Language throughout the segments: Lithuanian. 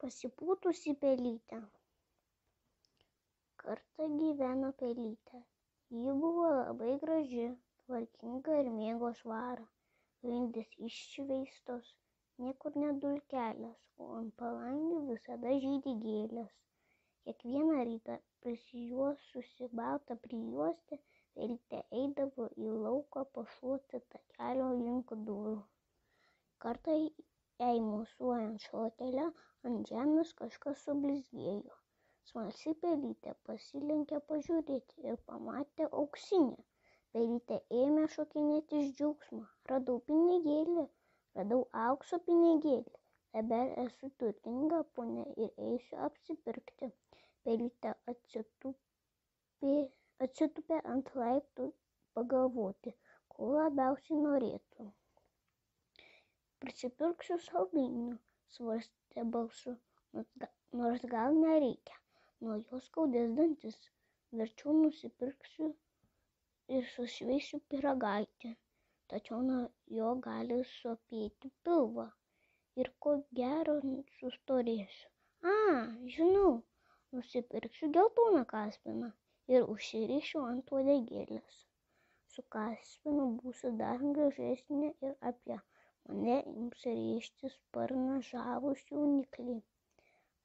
Pasipūtusi pelytė. Kartą gyveno pelytė. Ji buvo labai graži, tvarkinga ir mėgo švarą. Grindys iššveistos, niekur ne dulkelės, o ant palangių visada žydi gėlės. Kiekvieną rytą prisijuosusi baltą prijuostę, pelytė eidavo į lauką pašluoti takelio link durų. Kartą jai mosuojant šluotele ant žemės kažkas sublizgėjo. Smalsi pelytė pasilenkė pažiūrėti ir pamatė auksinę. Pelytė ėmė šokinėti iš džiaugsmo. Radau pinigėlį, radau aukso pinigėlį. Dabar esu turtinga ponia ir eisiu apsipirkti. Pelytė atsitūpė ant laiptų pagalvoti, ko labiausiai norėtų. Prisipirksiu saldainių, svarstė balsu, nors gal nereikia. Nuo jos skaudės dantis. Verčiau nusipirksiu ir sušveisiu pyragaitį, tačiau nuo jo gali sopėti pilvą ir ko gero sustorėsiu. Žinau, nusipirksiu geltoną kaspiną ir užsirišiu ant uodegėlės. Su kaspinu būsiu dar gražesnė ir apie mane ims rėžti sparną žavūs jaunikliai.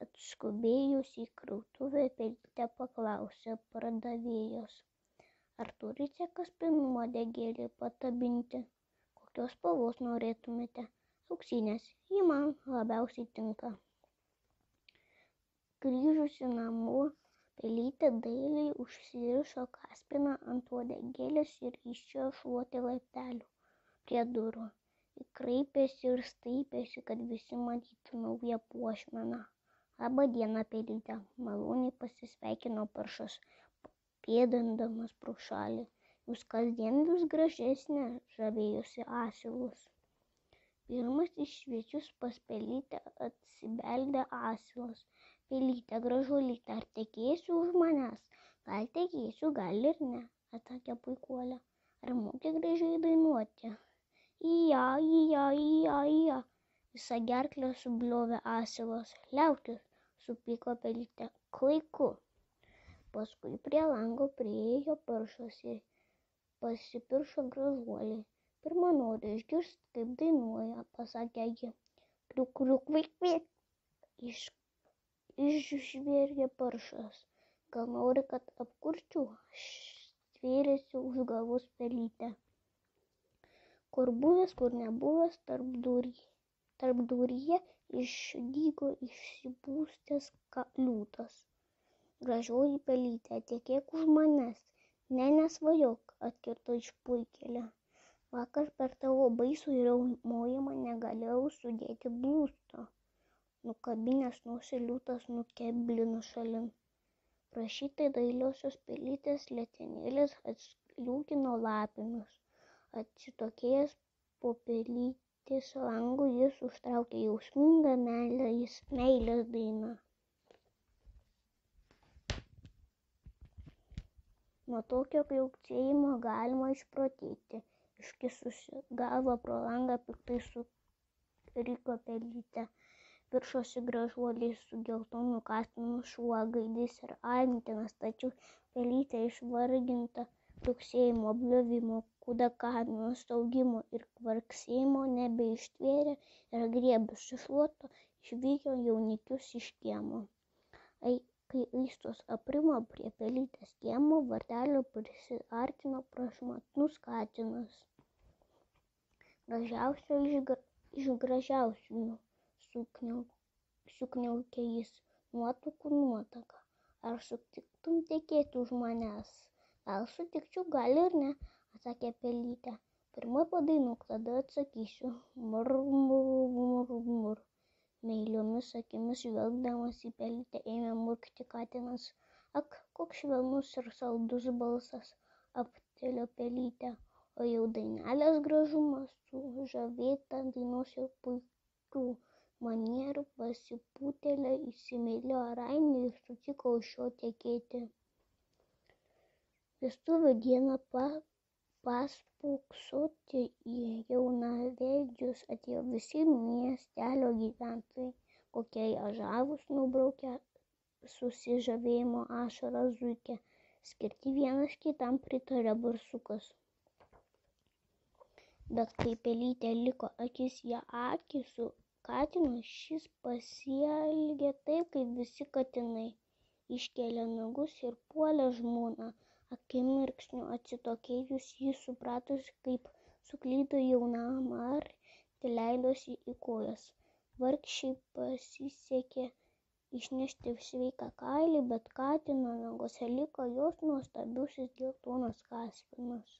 Atskubėjusi į krautuvę, pelytė paklausė pardavėjos. Ar turite kaspinų uodegėlį patabinti? Kokios spalvos norėtumėte? Auksinės, ji man labiausiai tinka. Grįžusi namo, pelytė dailiai užsirišo kaspiną ant uodegėlės ir išėjo šluoti laiptelių prie durų. Ji kraipėsi ir staipėsi, kad visi matytų naują puošmeną. Labą dieną, pelytė, maloniai pasisveikino paršas, pėdindamas pro šalį. Jūs kasdien vis gražesnė, žavėjosi asilas. Pirmas į svečius pas pelytę atsibeldė asilas. Pelytė, gražuolytė, ar tekėsiu už manęs? Gal tekėsiu, gal ir ne, atsakė puikuolė. Ar moki gražiai dainuoti? Ija, ija, ija, ija. Visą gerklę subliovė asilas. Liaukis, supyko pelytė, klaiku. Paskui prie lango priėjo paršas ir pasipiršo gražuoliai. Pirma noriu išgirsti, kaip dainuoja, pasakė ji. Kriuk, kriuk, vaik, vaik. Išžvėrė paršas. Gal nori, kad apkurčiau? Stvėrėsi už galvos pelytė. Kur buvęs, kur nebuvęs, tarpduryje išdygo išsipūstęs liūtas. Gražioji pelytė, tekėk už manęs. Ne, nesvajok, atkirto išpuikėlė. Vakar per tavo baisų riaumojimą negalėjau sudėti blūsto. Nukabinęs nosį liūtas nukeblino šalin. Prašytai dailiosios pelytės letenėlės atliūkino lapinus. Atsitokėjęs po pelytės langu, jis užtraukė jausmingą meilės dainą. Nuo tokio kriauksėjimo galima išprotėti. Iškisusi galvą pro langą piktai suriko pelytė. Piršosi gražuoliai su geltonu kaspinu, šuo gaidys ir Armintinas, tačiau pelytė išvarginta kriauksėjimo, bliovimo, kudakavimo, staugimo ir kvarksėjimo nebeištvėrė ir griebusi šluotą išvijo jaunikius iš kiemo. Kai aistros aprimo prie pelytės kiemo, varteliu prisiartino prašmatnus katinas. Gražiausio iš gražiausių, sukniaukė jis, nuotakų nuotaka. Ar sutiktum tekėti už manęs? Gal sutikčiau, gal ir ne, atsakė pelytė. Pirma padainuok, tada atsakysiu. Mur, mur, mur, mur. Meiliomis akimis žvelgdamas į pelytę ėmė murkti katinas. Ak, koks švelnus ir saldus balsas, aptelio pelytė, o jau dainelės gražumas, sužavėta dainos ir puikių manierų pasipūtėlė įsimylėjo Rainį ir sutiko už šio tekėti. Vestuvių dieną paspoksoti į jaunavedžius atėjo visi miestelio gyventojai. kokiai ažavus nubraukė susižavėjimo ašarą zuikė. Skirti vienas kitam pritarė barsukas. Bet kai pelytė liko akis į akį su katinu, šis pasielgė taip, kaip visi katinai. Iškėlė nagus ir puolė žmoną. Akimirksniu atsitokėjus, jis supratusi, kaip suklydo jaunamartė, leidosi į kojas. Vargšei pasisekė išnešti sveiką kailį, bet katino naguose liko jos nuostabiusis geltonas kaspinas.